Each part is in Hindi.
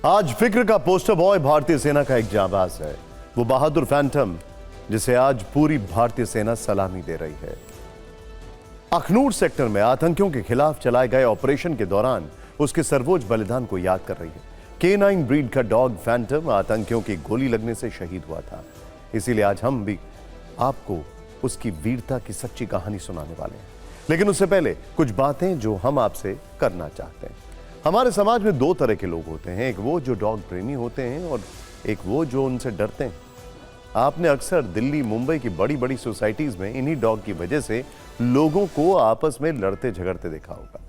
आज फिक्र का पोस्टर बॉय भारतीय सेना का एक जांबाज है, वो बहादुर फैंटम, जिसे आज पूरी भारतीय सेना सलामी दे रही है। अखनूर सेक्टर में आतंकियों के खिलाफ चलाए गए ऑपरेशन के दौरान उसके सर्वोच्च बलिदान को याद कर रही है। K9 ब्रीड का डॉग फैंटम आतंकियों की गोली लगने से शहीद हुआ था। इसीलिए आज हम भी आपको उसकी वीरता की सच्ची कहानी सुनाने वाले हैं। लेकिन उससे पहले कुछ बातें जो हम आपसे करना चाहते हैं। हमारे समाज में दो तरह के लोग होते हैं, एक वो जो डॉग प्रेमी होते हैं और एक वो जो उनसे डरते हैं। आपने अक्सर दिल्ली, मुंबई की बड़ी बड़ी सोसाइटीज में इन्हीं डॉग की वजह से लोगों को आपस में लड़ते झगड़ते देखा होगा।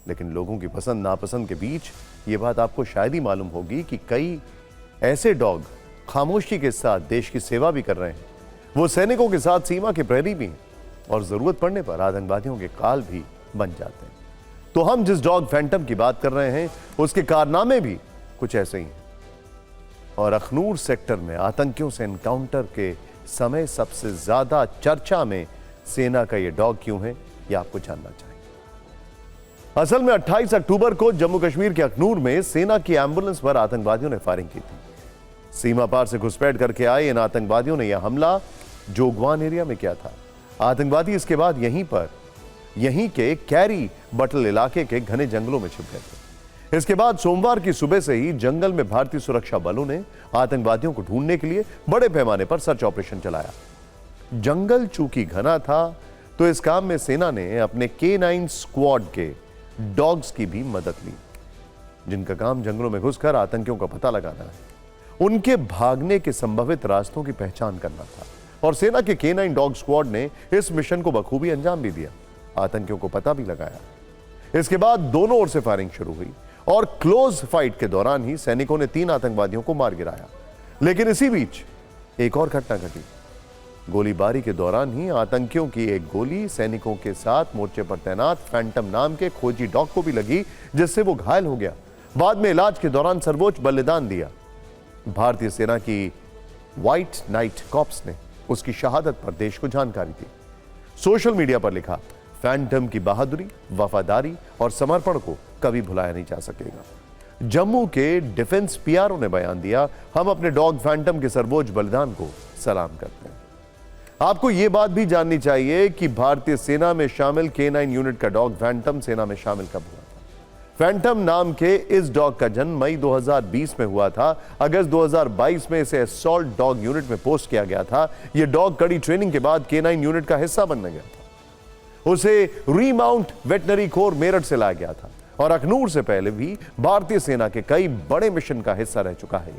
लेकिन लोगों की पसंद नापसंद के बीच ये बात आपको शायद ही मालूम होगी कि कई ऐसे डॉग खामोशी के साथ देश की सेवा भी कर रहे हैं। वो सैनिकों के साथ सीमा के प्रहरी भी हैं और जरूरत पड़ने पर आतंकवादियों के काल भी बन जाते हैं। तो हम जिस डॉग फैंटम की बात कर रहे हैं उसके कारनामे भी कुछ ऐसे ही हैं। और अखनूर सेक्टर में आतंकियों से एनकाउंटर के समय सबसे ज्यादा चर्चा में सेना का यह डॉग क्यों है, यह आपको जानना चाहिए। असल में 28 अक्टूबर को जम्मू कश्मीर के अखनूर में सेना की एम्बुलेंस पर आतंकवादियों ने फायरिंग की थी। सीमा पार से घुसपैठ करके आए इन आतंकवादियों ने यह हमला जोगवान एरिया में किया था। आतंकवादी इसके बाद यहीं के कैरी बटल इलाके के घने जंगलों में छिप गए थे। इसके बाद सोमवार की सुबह से ही जंगल में भारतीय सुरक्षा बलों ने आतंकवादियों को ढूंढने के लिए बड़े पैमाने पर सर्च ऑपरेशन चलाया। जंगल चूंकि घना था तो इस काम में सेना ने अपने K9 स्क्वाड के डॉग्स की भी मदद ली, जिनका काम जंगलों में घुसकर आतंकियों का पता लगाना है, उनके भागने के संभावित रास्तों की पहचान करना था। और सेना के K9 डॉग स्क्वाड ने इस मिशन को बखूबी अंजाम भी दिया, आतंकियों को पता भी लगाया। इसके बाद दोनों ओर से फायरिंग शुरू हुई और क्लोज फाइट के दौरान ही सैनिकों ने 3 आतंकवादियों को मार गिराया। लेकिन इसी बीच एक और घटना घटी। गोलीबारी के दौरान ही आतंकियों की एक गोली सैनिकों के साथ मोर्चे पर तैनात फैंटम नाम के खोजी डॉग को भी लगी, जिससे वो घायल हो गया। बाद में इलाज के दौरान सर्वोच्च बलिदान दिया। भारतीय सेना की व्हाइट नाइट कॉप्स ने उसकी शहादत पर देश को जानकारी दी। सोशल मीडिया पर लिखा, फैंटम की बहादुरी, वफादारी और समर्पण को कभी भुलाया नहीं जा सकेगा। जम्मू के डिफेंस पीआरओ ने बयान दिया, हम अपने डॉग फैंटम के सर्वोच्च बलिदान को सलाम करते हैं। आपको यह बात भी जाननी चाहिए कि भारतीय सेना में शामिल K9 यूनिट का डॉग फैंटम सेना में शामिल कब हुआ था। फैंटम नाम के इस डॉग का जन्म मई 2020 में हुआ था। अगस्त 2022 में इसे असॉल्ट डॉग यूनिट में पोस्ट किया गया था। यह डॉग कड़ी ट्रेनिंग के बाद K9 यूनिट का हिस्सा बनने गया था। उसे रीमाउंट वेटनरी कोर मेरठ से लाया गया था और अखनूर से पहले भी भारतीय सेना के कई बड़े मिशन का हिस्सा रह चुका है।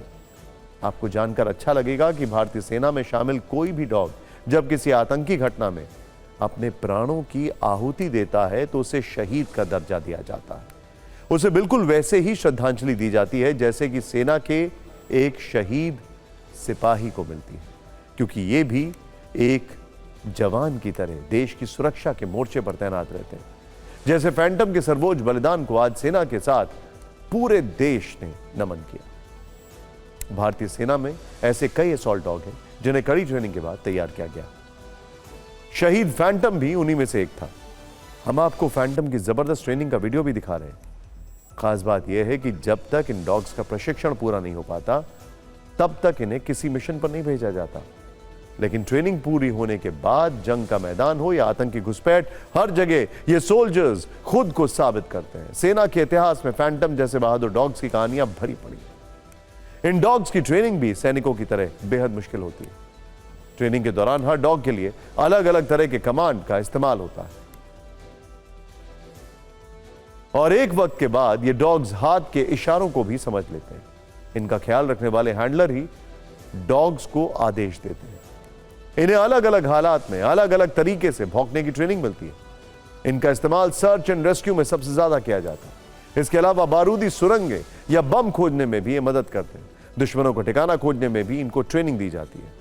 आपको जानकर अच्छा लगेगा कि भारतीय सेना में शामिल कोई भी डॉग जब किसी आतंकी घटना में अपने प्राणों की आहुति देता है तो उसे शहीद का दर्जा दिया जाता है। उसे बिल्कुल वैसे ही श्रद्धांजलि दी जाती है जैसे कि सेना के एक शहीद सिपाही को मिलती है, क्योंकि ये भी एक जवान की तरह देश की सुरक्षा के मोर्चे पर तैनात रहते हैं। जैसे फैंटम के सर्वोच्च बलिदान को आज सेना के साथ पूरे देश ने नमन किया। भारतीय सेना में ऐसे कई असॉल्ट डॉग हैं जिन्हें कड़ी ट्रेनिंग के बाद तैयार किया गया। शहीद फैंटम भी उन्हीं में से एक था। हम आपको फैंटम की जबरदस्त ट्रेनिंग का वीडियो भी दिखा रहे हैं। खास बात यह है कि जब तक इन डॉग्स का प्रशिक्षण पूरा नहीं हो पाता तब तक इन्हें किसी मिशन पर नहीं भेजा जाता। लेकिन ट्रेनिंग पूरी होने के बाद जंग का मैदान हो या आतंकी घुसपैठ, हर जगह ये सोल्जर्स खुद को साबित करते हैं। सेना के इतिहास में फैंटम जैसे बहादुर डॉग्स की कहानियां भरी पड़ी। इन डॉग्स की ट्रेनिंग भी सैनिकों की तरह बेहद मुश्किल होती है। ट्रेनिंग के दौरान हर डॉग के लिए अलग अलग तरह के कमांड का इस्तेमाल होता है और एक वक्त के बाद ये डॉग्स हाथ के इशारों को भी समझ लेते हैं। इनका ख्याल रखने वाले हैंडलर ही डॉग्स को आदेश देते हैं। इन्हें अलग अलग हालात में अलग अलग तरीके से भौंकने की ट्रेनिंग मिलती है। इनका इस्तेमाल सर्च एंड रेस्क्यू में सबसे ज्यादा किया जाता है। इसके अलावा बारूदी सुरंगें या बम खोजने में भी ये मदद करते हैं। दुश्मनों को ठिकाना खोजने में भी इनको ट्रेनिंग दी जाती है।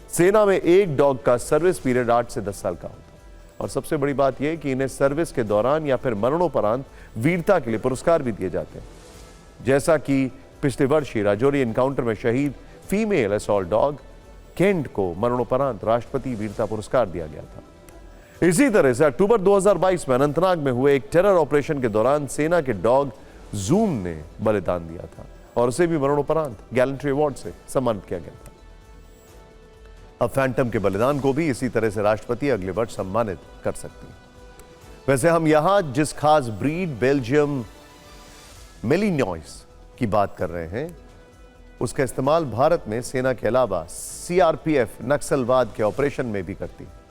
सेना में एक डॉग का सर्विस पीरियड 8 से 10 साल का होता है और सबसे बड़ी बात यह कि इन्हें सर्विस के दौरान या फिर मरणोपरांत वीरता के लिए पुरस्कार भी दिए जाते हैं। जैसा कि पिछले वर्ष ही राजौरी एनकाउंटर में शहीद फीमेल असॉल्ट डॉग केंट को मरणोपरांत राष्ट्रपति वीरता पुरस्कार दिया गया था। इसी तरह से अक्टूबर 2022 में अनंतनाग में हुए एक टेरर ऑपरेशन के दौरान सेना के डॉग जूम ने बलिदान दिया था। और उसे भी मरणोपरांत गैलेंट्री अवार्ड से सम्मानित किया गया था। अब फैंटम के बलिदान को भी इसी तरह से राष्ट्रपति अगले वर्ष सम्मानित कर सकती है। वैसे हम यहां जिस खास ब्रीड बेल्जियम मेलिनॉइस की बात कर रहे हैं, उसका इस्तेमाल भारत में सेना के अलावा सीआरपीएफ नक्सलवाद के ऑपरेशन में भी करती है।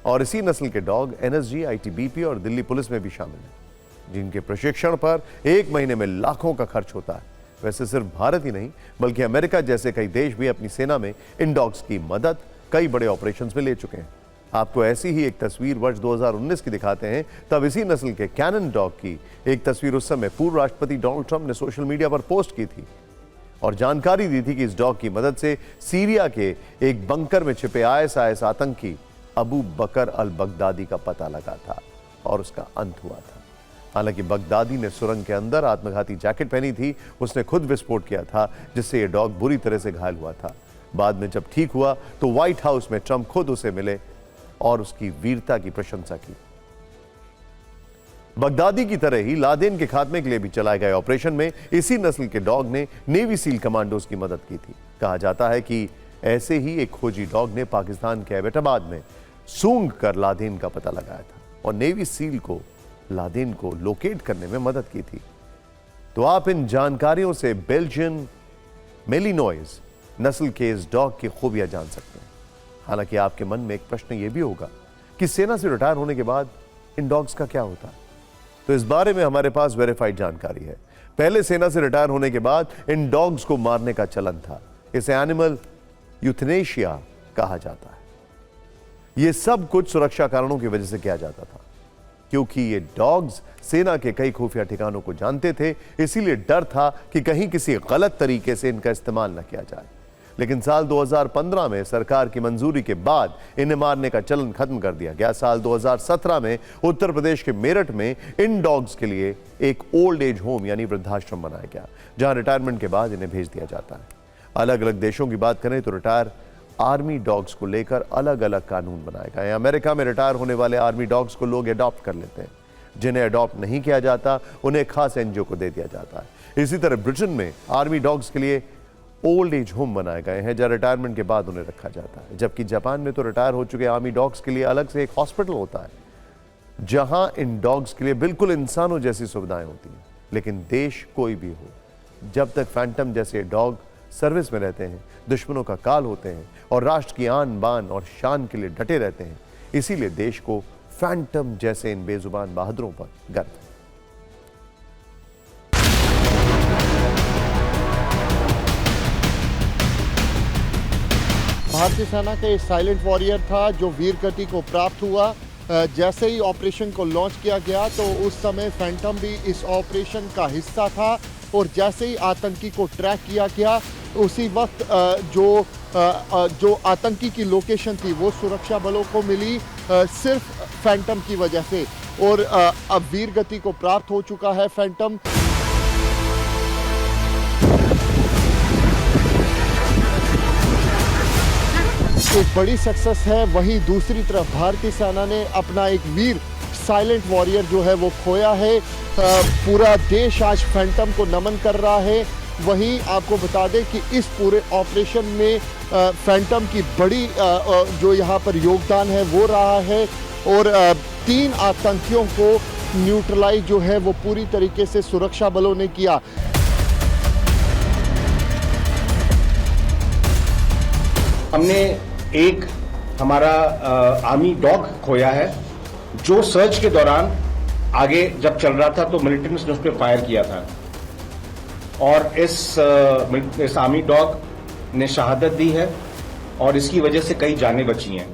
और इसी नस्ल के डॉग एनएसजी, आईटीबीपी और दिल्ली पुलिस में भी शामिल हैं, जिनके प्रशिक्षण पर 1 महीने में लाखों का खर्च होता है। वैसे सिर्फ भारत ही नहीं बल्कि अमेरिका जैसे कई देश भी अपनी सेना में इन डॉग्स की मदद कई बड़े ऑपरेशंस में ले चुके हैं। आपको ऐसी ही एक तस्वीर वर्ष 2019 की दिखाते हैं। तब इसी नस्ल के कैनन डॉग की एक तस्वीर उस समय पूर्व राष्ट्रपति डोनाल्ड ट्रंप ने सोशल मीडिया पर पोस्ट की थी और जानकारी दी थी कि इस डॉग की मदद से सीरिया के एक बंकर में छिपे आईएसआईएस आतंकी अबू बकर अल बगदादी का पता लगा था और उसका अंत हुआ था। हालांकि बगदादी ने सुरंग के अंदर आत्मघाती जैकेट पहनी थी, उसने खुद विस्फोट किया था, जिससे यह डॉग बुरी तरह से घायल हुआ था। बाद में जब ठीक हुआ तो व्हाइट हाउस में ट्रंप खुद उसे मिले और उसकी वीरता की प्रशंसा की। बगदादी की तरह ही लादेन के खात्मे के लिए भी चलाए गए ऑपरेशन में इसी नस्ल के डॉग ने नेवी सील कमांडोज की मदद की थी। कहा जाता है कि ऐसे ही एक खोजी डॉग ने पाकिस्तान के एबटाबाद में सूंघ कर लादेन का पता लगाया था और नेवी सील को लादेन को लोकेट करने में मदद की थी। तो आप इन जानकारियों से बेल्जियन मेलिनॉइस नस्ल के इस डॉग की खूबियां जान सकते हैं। हालांकि आपके मन में एक प्रश्न यह भी होगा कि सेना से रिटायर होने के बाद इन डॉग्स का क्या होता है। तो इस बारे में हमारे पास वेरीफाइड जानकारी है। पहले सेना से रिटायर होने के बाद इन डॉग्स को मारने का चलन था। इसे एनिमल यूथनेशिया कहा जाता है। यह सब कुछ सुरक्षा कारणों की वजह से किया जाता था, क्योंकि ये डॉग्स सेना के कई खुफिया ठिकानों को जानते थे। इसीलिए डर था कि कहीं किसी गलत तरीके से इनका इस्तेमाल न किया जाए। लेकिन साल 2015 में सरकार की मंजूरी के बाद इन्हें मारने का चलन खत्म कर दिया गया। साल 2017 में उत्तर प्रदेश के मेरठ में इन डॉग्स के लिए एक ओल्ड एज होम यानी वृद्धाश्रम बनाया गया, जहां रिटायरमेंट के बाद इन्हें भेज दिया जाता है। अलग अलग देशों की बात करें तो रिटायर आर्मी डॉग्स को लेकर अलग अलग कानून बनाए गए हैं। अमेरिका में रिटायर होने वाले आर्मी डॉग्स को लोग अडॉप्ट कर लेते हैं। जिन्हें अडॉप्ट नहीं किया जाता उन्हें खास एनजीओ को दे दिया जाता है। इसी तरह ब्रिटेन में आर्मी डॉग्स के लिए ओल्ड एज होम बनाए गए हैं, जहां रिटायरमेंट के बाद उन्हें रखा जाता है। जबकि जापान में तो रिटायर हो चुके आर्मी डॉग्स के लिए अलग से एक हॉस्पिटल होता है, जहां इन डॉग्स के लिए बिल्कुल इंसानों जैसी सुविधाएं होती हैं। लेकिन देश कोई भी हो, जब तक फैंटम जैसे डॉग सर्विस में रहते हैं, दुश्मनों का काल होते हैं और राष्ट्र की आन बान और शान के लिए डटे रहते हैं, इसीलिए देश को फैंटम जैसे इन बेजुबान बहादुरों पर गर्व है। भारतीय सेना का एक साइलेंट वॉरियर था जो वीर गति को प्राप्त हुआ। जैसे ही ऑपरेशन को लॉन्च किया गया तो उस समय फैंटम भी इस ऑपरेशन का हिस्सा था और जैसे ही आतंकी को ट्रैक किया गया उसी वक्त जो आतंकी की लोकेशन थी वो सुरक्षा बलों को मिली सिर्फ फैंटम की वजह से और अब वीर गति को प्राप्त हो चुका है फैंटम। एक बड़ी सक्सेस है। वहीं दूसरी तरफ भारतीय सेना ने अपना एक वीर साइलेंट वॉरियर जो है वो खोया है। पूरा देश आज फैंटम को नमन कर रहा है। वहीं आपको बता दें कि इस पूरे ऑपरेशन में फैंटम की बड़ी जो यहाँ पर योगदान है वो रहा है और 3 आतंकियों को न्यूट्रलाइज जो है वो पूरी तरीके से सुरक्षा बलों ने किया। हमने एक हमारा आर्मी डॉग खोया है जो सर्च के दौरान आगे जब चल रहा था तो मिलिटेंट्स ने उस पर फायर किया था और इस आर्मी डॉग ने शहादत दी है और इसकी वजह से कई जानें बची हैं।